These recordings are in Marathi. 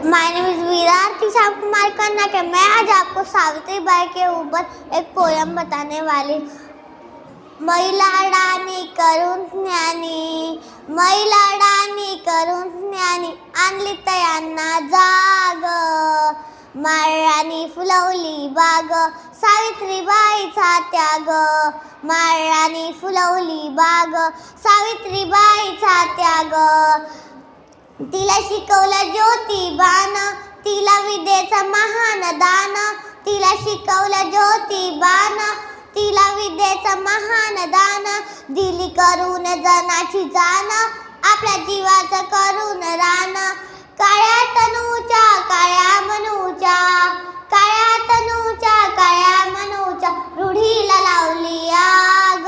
माय नेम इज वीरार्थी श्याम कुमार खन्ना के मैं आज आपको सावित्रीबाई के ऊपर एक पोयम बताने वाली। मै लाडानी करून ज्ञानी, मै लाडानी करून ज्ञानी, आणली तयांना जाग, माळरानी फुलवली बाग, सावित्रीबाईचा त्याग, माळरानी फुलवली बाग, सावित्रीबाईचा त्याग. तिला शिकवलं ज्योतिबान, तिला विद्येचं महान दान, तिला शिकवलं ज्योतिबान, तिला विद्येचं महान दान, दिली करून जनाची जाण, आपल्या जीवाचं करून रान. काळ्या तनूच्या काळ्या मनूच्या, काळ्या तनूच्या काळ्या मनूच्या, रूढीला लावली आग,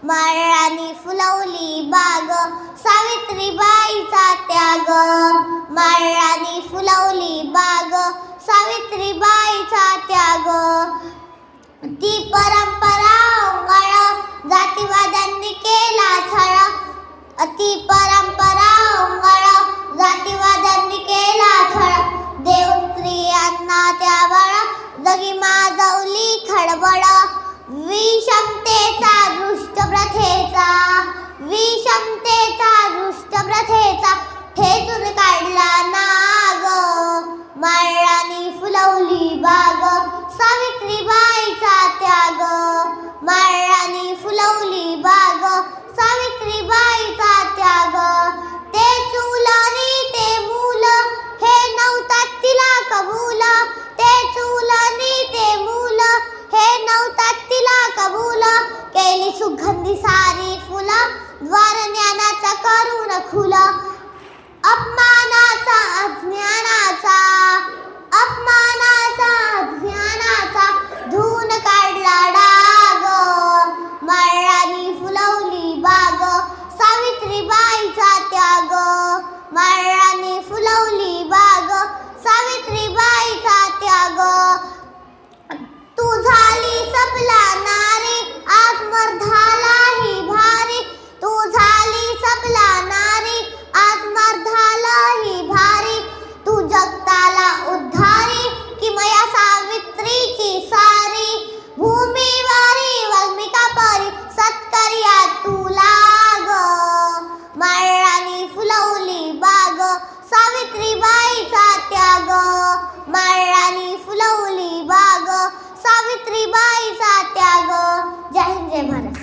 माळरानी फुलवली बाग, सावित्रीबाईचा त्याग, माळरानी फुलवली बाग, सावित्रीबाईचा त्याग. ती परंपरा ओंगाळ, जातीवाद्यांनी केला छळ, ती परंपरा ओंगाळ, जातीवाद्यांनी केला छळ, देव स्त्रियांना त्यावर जगी माजवली खडबड. विषमतेचा दुष्ट प्रथेचा, विषमतेचा दुष्ट प्रथेचा, ठेचून काढला नाग, माळरानी फुलवली बाग, सावित्रीबाईचा त्याग, माळरानी फुलवली बाग, सावित्रीबाईचा त्याग. ते चूल आणि ते मूल, हे नव्हतात तिला कबूल, ते चूल आणि ते मूल, हे नव्हतात तिला कबूल, केली सुगंधी सारी फुलं, द्वार ज्ञानाचा करून खुलं. अपमानाचा अज्ञानाचा, अपमानाचा अज्ञानाचा, धुवून काढला डाग, माळरानी फुलवली बाग, सावित्रीबाईचा त्याग, माळरानी फुलवली बाग, सावित्रीबाईचा त्याग. तू झाली सबला नारी, आज मर्धालाही भारी, तू झाली सबला नारी, आज मर्धालाही भारी, तू जगताला उद्धारी, किमया सावित्रीची सारी, भूमीवारी वाल्मिका परी, सत्कर्या तू लाग, माळरानी फुलवली बाग, सावित्रीबाईचा त्याग, माळरानी फुलवली बाग, सावित्रीबाईचा त्याग. जय हिंद जय भारत.